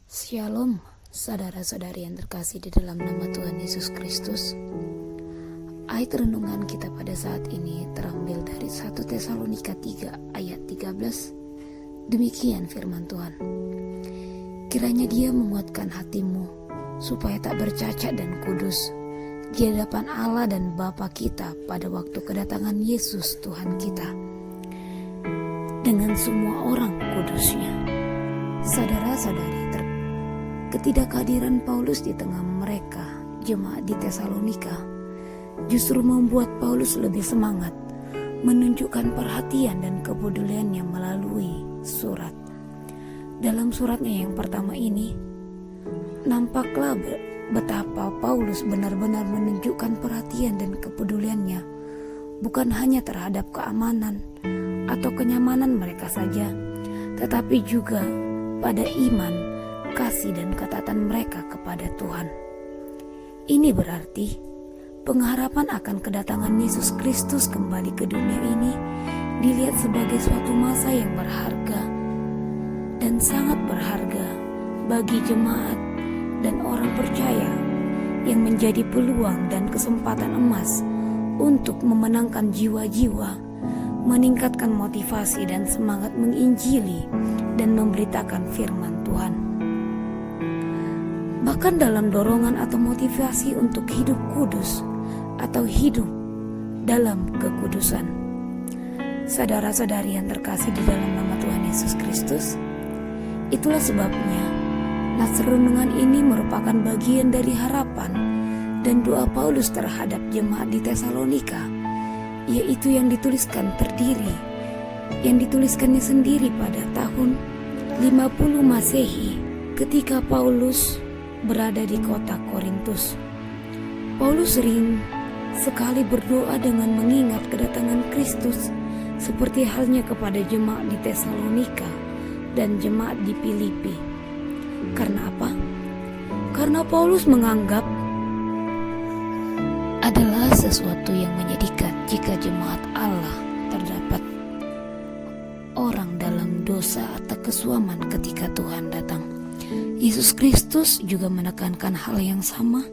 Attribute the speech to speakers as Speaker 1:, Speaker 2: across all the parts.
Speaker 1: Shalom, saudara-saudari yang terkasih di dalam nama Tuhan Yesus Kristus. Ayat renungan kita pada saat ini terambil dari 1 Tesalonika 3 ayat 13. Demikian firman Tuhan. Kiranya Dia menguatkan hatimu supaya tak bercacat dan kudus di hadapan Allah dan Bapa kita pada waktu kedatangan Yesus Tuhan kita dengan semua orang kudusnya. Saudara-saudari, ketidakhadiran Paulus di tengah mereka, jemaat di Tesalonika, justru membuat Paulus lebih semangat menunjukkan perhatian dan kepeduliannya melalui surat. Dalam suratnya yang pertama ini, nampaklah betapa Paulus benar-benar menunjukkan perhatian dan kepeduliannya bukan hanya terhadap keamanan atau kenyamanan mereka saja, tetapi juga pada iman, kasih dan ketaatan mereka kepada Tuhan. Ini berarti pengharapan akan kedatangan Yesus Kristus kembali ke dunia ini dilihat sebagai suatu masa yang berharga dan sangat berharga bagi jemaat dan orang percaya yang menjadi peluang dan kesempatan emas untuk memenangkan jiwa-jiwa, meningkatkan motivasi dan semangat menginjili dan memberitakan firman Tuhan. Bahkan dalam dorongan atau motivasi untuk hidup kudus atau hidup dalam kekudusan. Saudara-saudari yang terkasih di dalam nama Tuhan Yesus Kristus, itulah sebabnya naskah renungan ini merupakan bagian dari harapan dan doa Paulus terhadap jemaat di Tesalonika, yaitu yang dituliskannya sendiri pada tahun 50 Masehi ketika Paulus berada di kota Korintus. Paulus sering sekali berdoa dengan mengingat kedatangan Kristus, seperti halnya kepada jemaat di Tesalonika dan jemaat di Filipi. Karena apa? Karena Paulus menganggap adalah sesuatu yang menyedihkan jika jemaat Allah terdapat orang dalam dosa atau kesuaman ketika Tuhan datang. Yesus Kristus juga menekankan hal yang sama.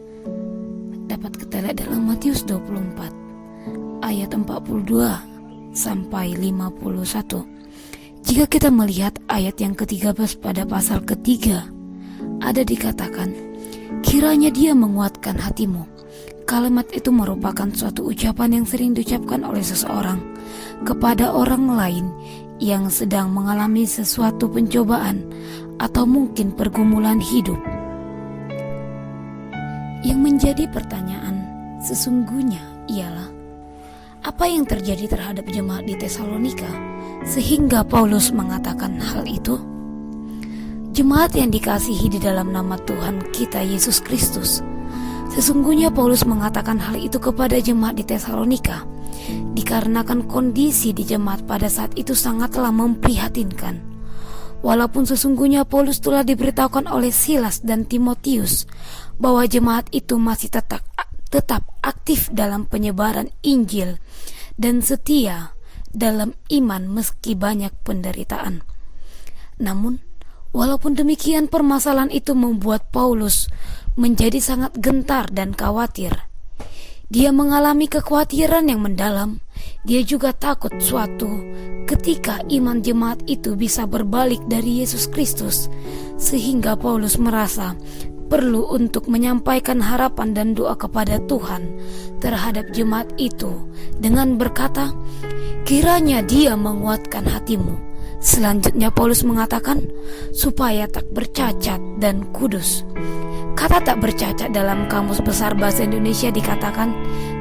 Speaker 1: Dapat kita lihat dalam Matius 24 ayat 42 sampai 51. Jika kita melihat ayat yang ke-13 pada pasal ketiga, ada dikatakan, kiranya Dia menguatkan hatimu. Kalimat itu merupakan suatu ucapan yang sering diucapkan oleh seseorang kepada orang lain yang sedang mengalami sesuatu pencobaan atau mungkin pergumulan hidup. Yang menjadi pertanyaan sesungguhnya ialah, apa yang terjadi terhadap jemaat di Tesalonika sehingga Paulus mengatakan hal itu? Jemaat yang dikasihi di dalam nama Tuhan kita Yesus Kristus, sesungguhnya Paulus mengatakan hal itu kepada jemaat di Tesalonika dikarenakan kondisi di jemaat pada saat itu sangatlah memprihatinkan. Walaupun sesungguhnya Paulus telah diberitahukan oleh Silas dan Timotius bahwa jemaat itu masih tetap aktif dalam penyebaran Injil dan setia dalam iman meski banyak penderitaan. Namun, walaupun demikian, permasalahan itu membuat Paulus menjadi sangat gentar dan khawatir. Dia mengalami kekhawatiran yang mendalam. Dia juga takut suatu ketika iman jemaat itu bisa berbalik dari Yesus Kristus, sehingga Paulus merasa perlu untuk menyampaikan harapan dan doa kepada Tuhan terhadap jemaat itu dengan berkata, kiranya Dia menguatkan hatimu. Selanjutnya Paulus mengatakan, supaya tak bercacat dan kudus. Kata tak bercacat dalam Kamus Besar Bahasa Indonesia dikatakan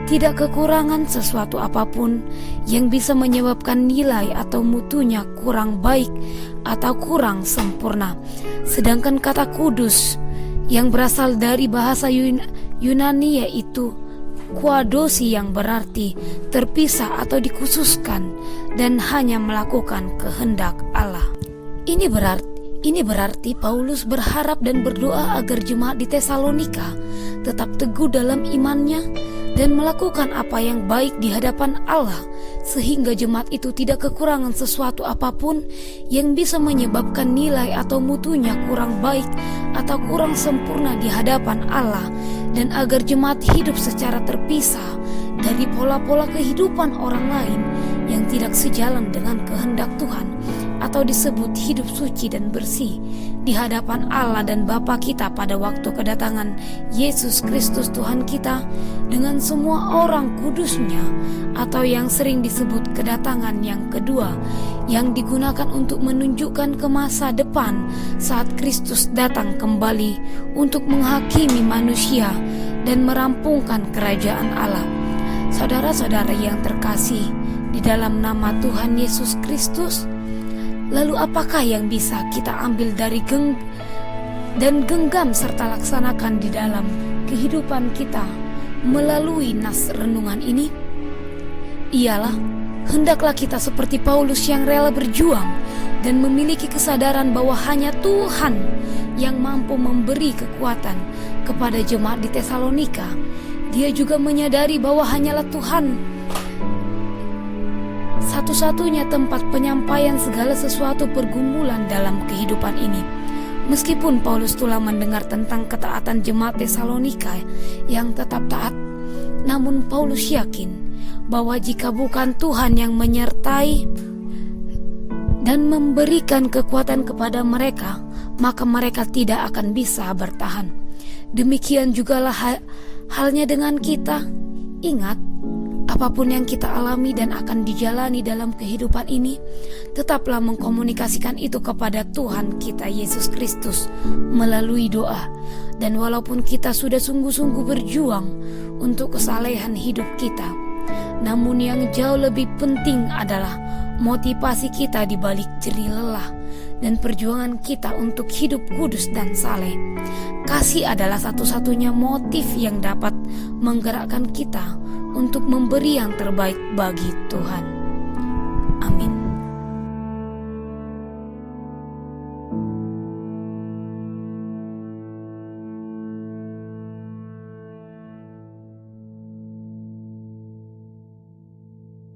Speaker 1: tidak kekurangan sesuatu apapun yang bisa menyebabkan nilai atau mutunya kurang baik atau kurang sempurna. Sedangkan kata kudus yang berasal dari bahasa Yunani yaitu kuadosi, yang berarti terpisah atau dikhususkan dan hanya melakukan kehendak Allah. Ini berarti Paulus berharap dan berdoa agar jemaat di Tesalonika tetap teguh dalam imannya dan melakukan apa yang baik di hadapan Allah, sehingga jemaat itu tidak kekurangan sesuatu apapun yang bisa menyebabkan nilai atau mutunya kurang baik atau kurang sempurna di hadapan Allah, dan agar jemaat hidup secara terpisah dari pola-pola kehidupan orang lain yang tidak sejalan dengan kehendak Tuhan, atau disebut hidup suci dan bersih di hadapan Allah dan Bapa kita pada waktu kedatangan Yesus Kristus Tuhan kita dengan semua orang kudusnya, atau yang sering disebut kedatangan yang kedua, yang digunakan untuk menunjukkan ke masa depan saat Kristus datang kembali untuk menghakimi manusia dan merampungkan kerajaan Allah. Saudara-saudara yang terkasih di dalam nama Tuhan Yesus Kristus, lalu apakah yang bisa kita ambil dari genggam serta laksanakan di dalam kehidupan kita melalui nas renungan ini? Ialah, hendaklah kita seperti Paulus yang rela berjuang dan memiliki kesadaran bahwa hanya Tuhan yang mampu memberi kekuatan kepada jemaat di Tesalonika. Dia juga menyadari bahwa hanyalah Tuhan satu-satunya tempat penyampaian segala sesuatu pergumulan dalam kehidupan ini. Meskipun Paulus telah mendengar tentang ketaatan jemaat Tesalonika yang tetap taat, namun Paulus yakin bahwa jika bukan Tuhan yang menyertai dan memberikan kekuatan kepada mereka, maka mereka tidak akan bisa bertahan. Demikian jugalah halnya dengan kita. Ingat, apapun yang kita alami dan akan dijalani dalam kehidupan ini, tetaplah mengkomunikasikan itu kepada Tuhan kita Yesus Kristus melalui doa. Dan walaupun kita sudah sungguh-sungguh berjuang untuk kesalehan hidup kita, namun yang jauh lebih penting adalah motivasi kita di balik jerih lelah dan perjuangan kita untuk hidup kudus dan saleh. Kasih adalah satu-satunya motif yang dapat menggerakkan kita untuk memberi yang terbaik bagi Tuhan.